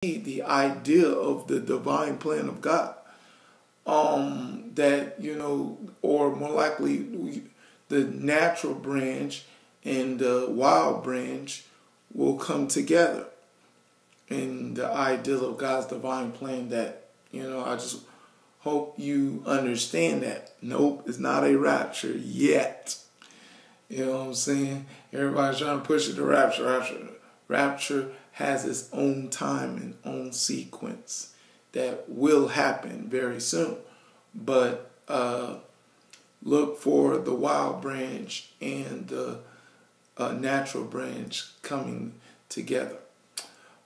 the idea of the divine plan of God. That, or more likely the natural branch and the wild branch will come together in the ideal of God's divine plan. That, I just hope you understand that. Nope, it's not a rapture yet. You know what I'm saying? Everybody's trying to push it to rapture. Rapture has its own time and own sequence that will happen very soon. But look for the wild branch and the natural branch coming together.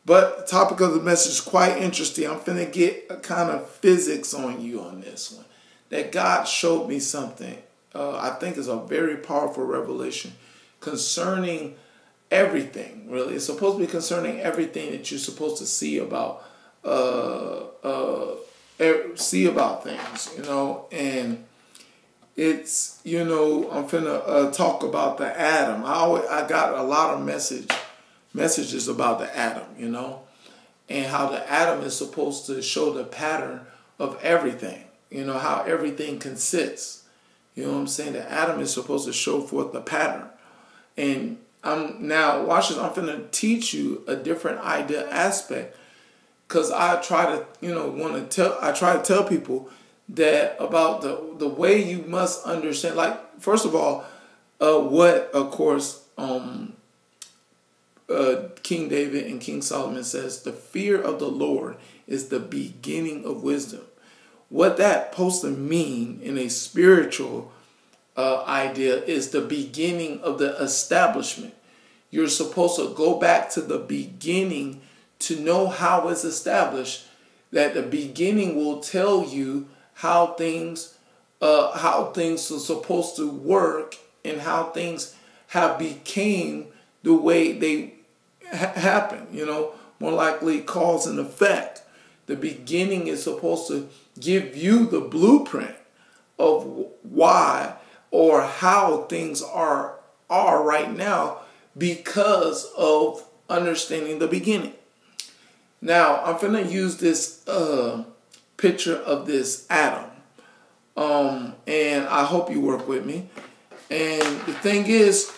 But the topic of the message is quite interesting. I'm finna get a kind of physics on you on this one. That God showed me something. I think is a very powerful revelation concerning everything. Really, it's supposed to be concerning everything that you're supposed to see about things. And it's I'm finna talk about the atom. I got a lot of messages about the atom, and how the atom is supposed to show the pattern of everything. How everything consists. You know what I'm saying? The atom is supposed to show forth the pattern. And watch this. I'm going to teach you a different idea aspect, because I try to tell people that about the way you must understand. Like, first of all, what of course King David and King Solomon says, the fear of the Lord is the beginning of wisdom. What that supposed to mean in a spiritual idea is the beginning of the establishment. You're supposed to go back to the beginning to know how it's established. That the beginning will tell you how things are supposed to work and how things have became the way they happen. More likely cause and effect. The beginning is supposed to give you the blueprint of why or how things are right now because of understanding the beginning. Now, I'm going to use this picture of this atom. And I hope you work with me. And the thing is,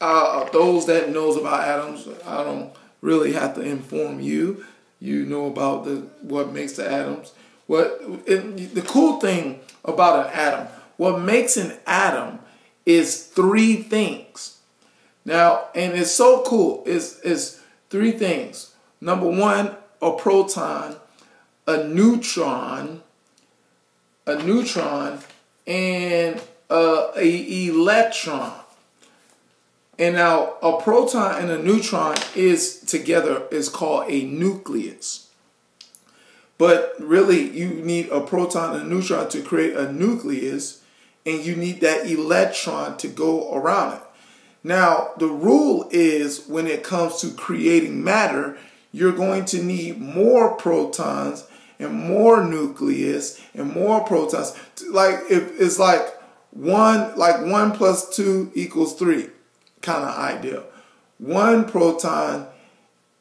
those that knows about atoms, I don't really have to inform you. You know about what makes the atoms. The cool thing about an atom, what makes an atom is three things. Now, and it's so cool. It's three things. Number one, a proton, a neutron, and an electron. And now a proton and a neutron is called a nucleus. But really, you need a proton and a neutron to create a nucleus, and you need that electron to go around it. Now, the rule is when it comes to creating matter, you're going to need more protons and more nucleus and more protons. Like if it's like 1 plus 2 equals 3 kind of idea. 1 proton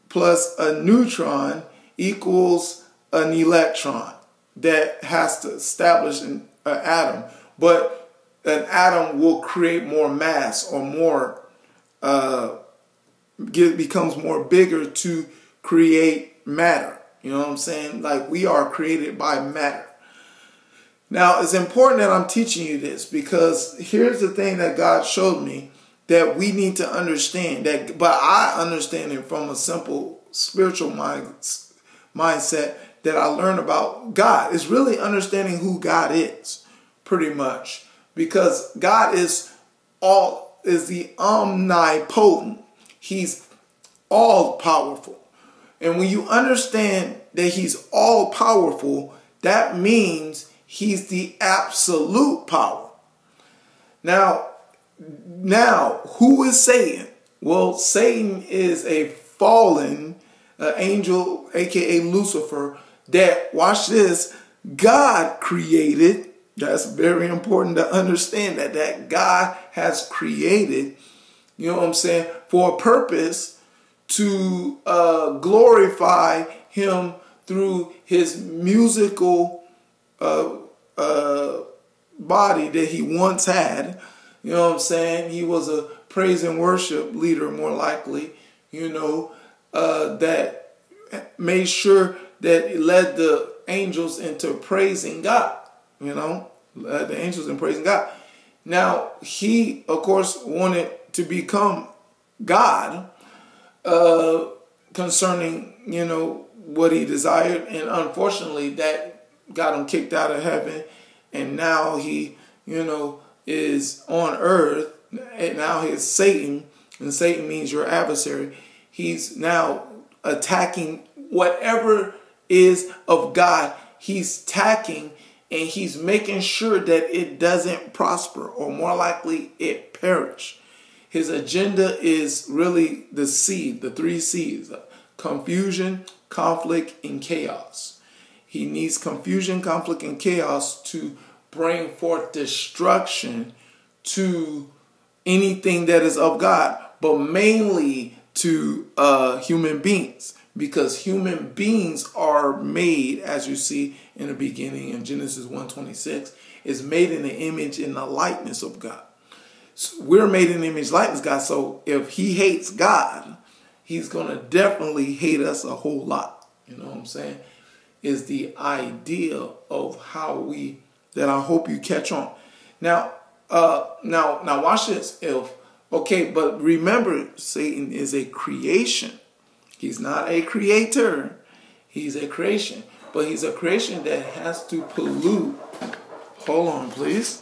plus a neutron equals an electron that has to establish an atom. But an atom will create more mass or more, becomes more bigger to create matter. You know what I'm saying? Like, we are created by matter. Now, it's important that I'm teaching you this, because here's the thing that God showed me that we need to understand. But I understand it from a simple spiritual mindset that I learned about God. It's really understanding who God is, pretty much. Because God is the omnipotent. He's all powerful. And when you understand that he's all powerful, that means he's the absolute power. Now, who is Satan? Well, Satan is a fallen angel, aka Lucifer, that, watch this, God created. That's very important to understand that God has created, you know what I'm saying, for a purpose to glorify him through his musical body that he once had. You know what I'm saying? He was a praise and worship leader, more likely, that made sure that it led the angels into praising God, led the angels in praising God. Now, he, of course, wanted to become God concerning, what he desired. And unfortunately, that got him kicked out of heaven. And now he, is on earth. And now he's Satan. And Satan means your adversary. He's now attacking whatever is of God. He's attacking and he's making sure that it doesn't prosper, or more likely it perish. His agenda is really the seed, the 3 C's: confusion, conflict, and chaos. He needs confusion, conflict, and chaos to bring forth destruction to anything that is of God, but mainly to human beings, because human beings are made, as you see in the beginning in Genesis 1:26, is made in the image and the likeness of God. So we're made in the image and likeness of God. So if he hates God, he's going to definitely hate us a whole lot. You know what I'm saying? Is the idea of how that I hope you catch on. Now watch this. But remember, Satan is a creation. He's not a creator. He's a creation. But he's a creation that has to pollute. Hold on, please.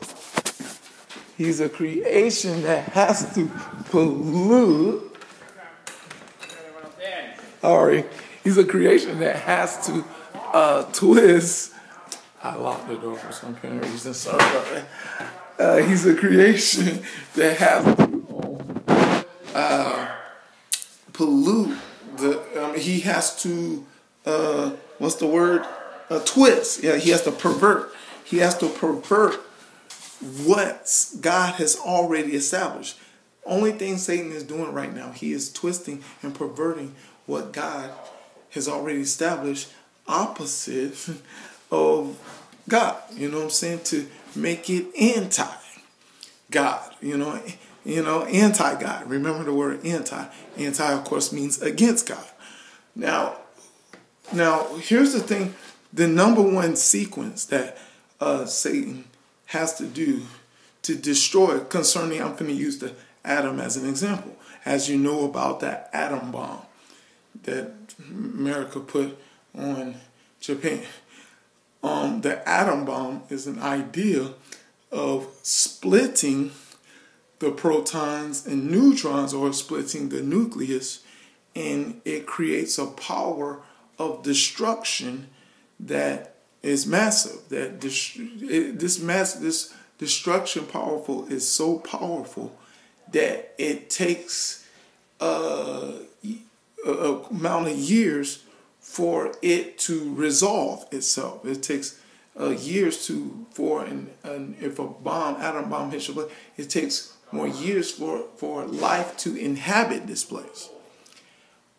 He's a creation that has to pollute. Sorry. He's a creation that has to twist. I locked the door for some kind of reason. Sorry about that. He's a creation that has to pollute. He has to, what's the word? Twist. Yeah, he has to pervert. He has to pervert what God has already established. Only thing Satan is doing right now, he is twisting and perverting what God has already established, opposite of God. You know what I'm saying? To make it anti-God. Anti-God. Remember the word anti. Anti, of course, means against God. Now, here's the thing. The number one sequence that Satan has to do to destroy concerning, I'm going to use the atom as an example. As you know about that atom bomb that America put on Japan. The atom bomb is an idea of splitting the protons and neutrons, or splitting the nucleus, and it creates a power of destruction that is massive. That this destruction is so powerful that it takes a amount of years for it to resolve itself. It takes years if a atom bomb hits your place, it takes more years for life to inhabit this place.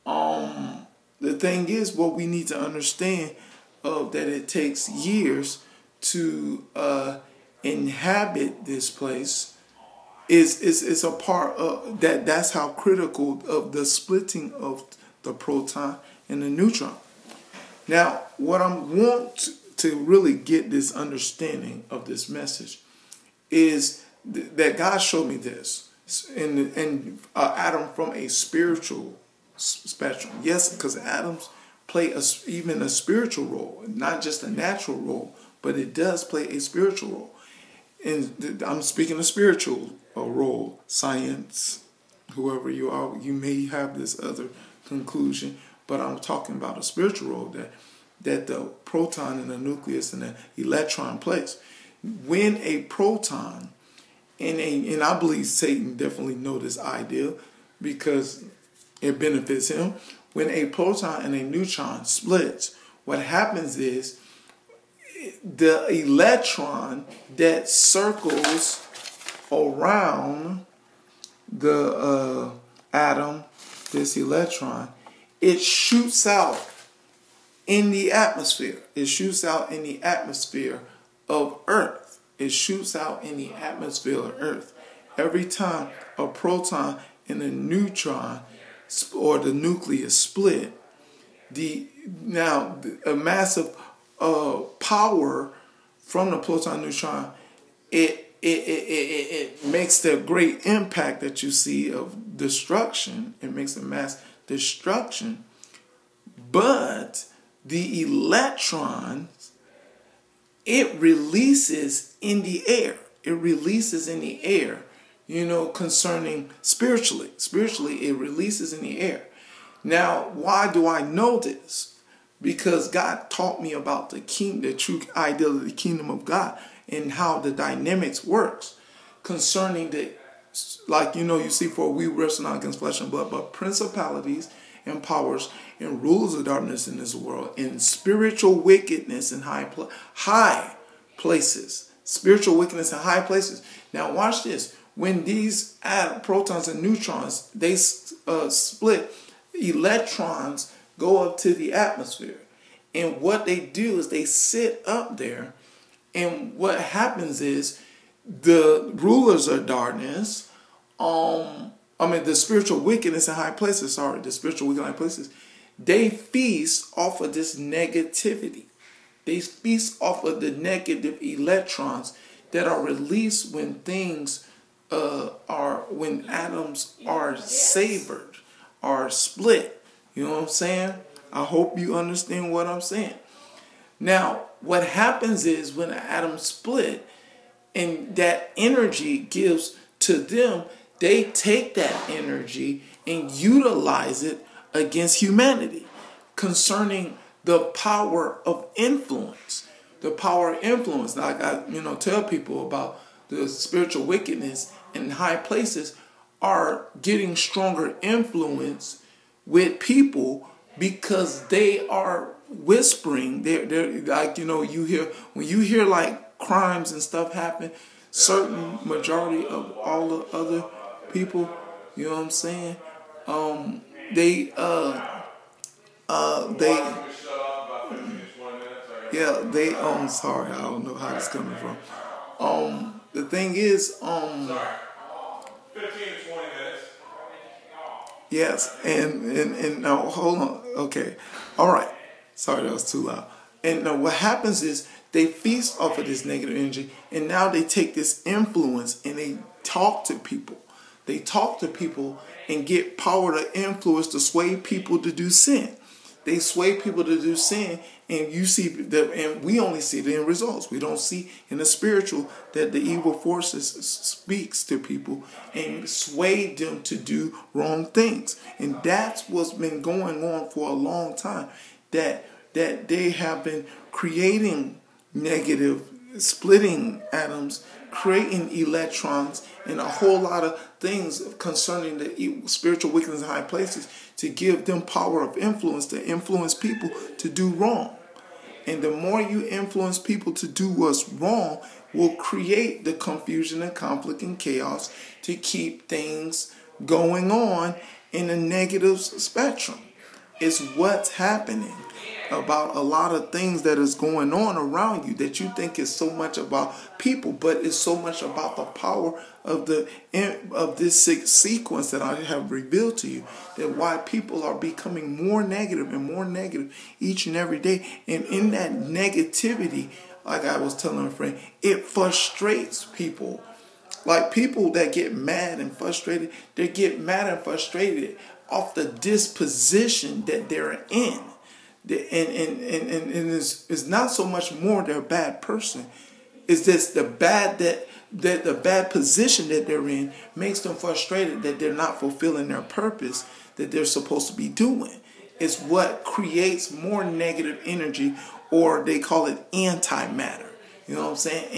The thing is, what we need to understand that it takes years to inhabit this place is a part of that. That's how critical of the splitting of the proton and the neutron. Now, what I want to really get this understanding of this message is that God showed me this in atom from a spiritual spectrum. Yes, because atoms play even a spiritual role, not just a natural role, but it does play a spiritual role. And I'm speaking a spiritual role. Science, whoever you are, you may have this other conclusion, but I'm talking about a spiritual role that the proton and the nucleus and the electron plays. When a proton and I believe Satan definitely know this idea because it benefits him. When a proton and a neutron splits, what happens is the electron that circles around the atom, this electron, it shoots out in the atmosphere. It shoots out in the atmosphere of Earth. It shoots out in the atmosphere of Earth. Every time a proton and a neutron or the nucleus split, a massive power from the proton neutron, it makes the great impact that you see of destruction. It makes a mass destruction. But the electrons, it releases in the air. It releases in the air, concerning spiritually. Spiritually, it releases in the air. Now, why do I know this? Because God taught me about the true ideal of the kingdom of God and how the dynamics works concerning you see, for we wrestle not against flesh and blood, but principalities and powers and rulers of darkness in this world, and spiritual wickedness in high places. Spiritual wickedness in high places. Now watch this. When these protons and neutrons, they split, electrons go up to the atmosphere. And what they do is they sit up there. And what happens is the rulers of darkness, the spiritual wickedness in high places, they feast off of this negativity. They feast off of the negative electrons that are released when when atoms are severed, are split. You know what I'm saying? I hope you understand what I'm saying. Now, what happens is when an atom split and that energy gives to them, they take that energy and utilize it against humanity concerning the power of influence. The power of influence. Like I tell people about the spiritual wickedness in high places are getting stronger influence with people because they are whispering. They're like, you hear, when you hear like crimes and stuff happen, certain majority of all the other people, you know what I'm saying? Sorry, I don't know how this coming from. The thing is, 15 to 20 minutes. Yes, and now hold on. Okay, all right. Sorry, that was too loud. And now what happens is they feast off of this negative energy, and now they take this influence and they talk to people. They talk to people and get power to influence to sway people to do sin. They sway people to do sin, and you see and we only see the end results. We don't see in the spiritual that the evil forces speaks to people and sway them to do wrong things. And that's what's been going on for a long time. That they have been creating negative, splitting atoms, creating electrons, and a whole lot of things concerning the spiritual wickedness in high places to give them power of influence to influence people to do wrong. And the more you influence people to do what's wrong will create the confusion and conflict and chaos to keep things going on in a negative spectrum. It's what's happening about a lot of things that is going on around you that you think is so much about people, but it's so much about the power of this sequence that I have revealed to you, that why people are becoming more negative and more negative each and every day. And in that negativity, like I was telling a friend, it frustrates people. Like people that get mad and frustrated, they get mad and frustrated off the disposition that they're in. And it's not so much more they're a bad person. It's just the bad position that they're in makes them frustrated that they're not fulfilling their purpose that they're supposed to be doing. It's what creates more negative energy, or they call it antimatter. You know what I'm saying?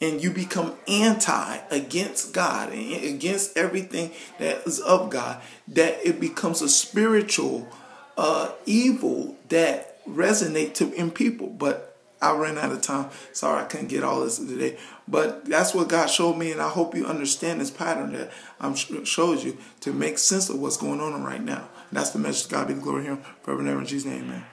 And you become against God and against everything that is of God, that it becomes a spiritual evil that resonate in people. But I ran out of time. Sorry, I couldn't get all this today. But that's what God showed me, and I hope you understand this pattern that I'm showed you to make sense of what's going on right now. And that's the message. God be the glory here forever and ever in Jesus' name, man.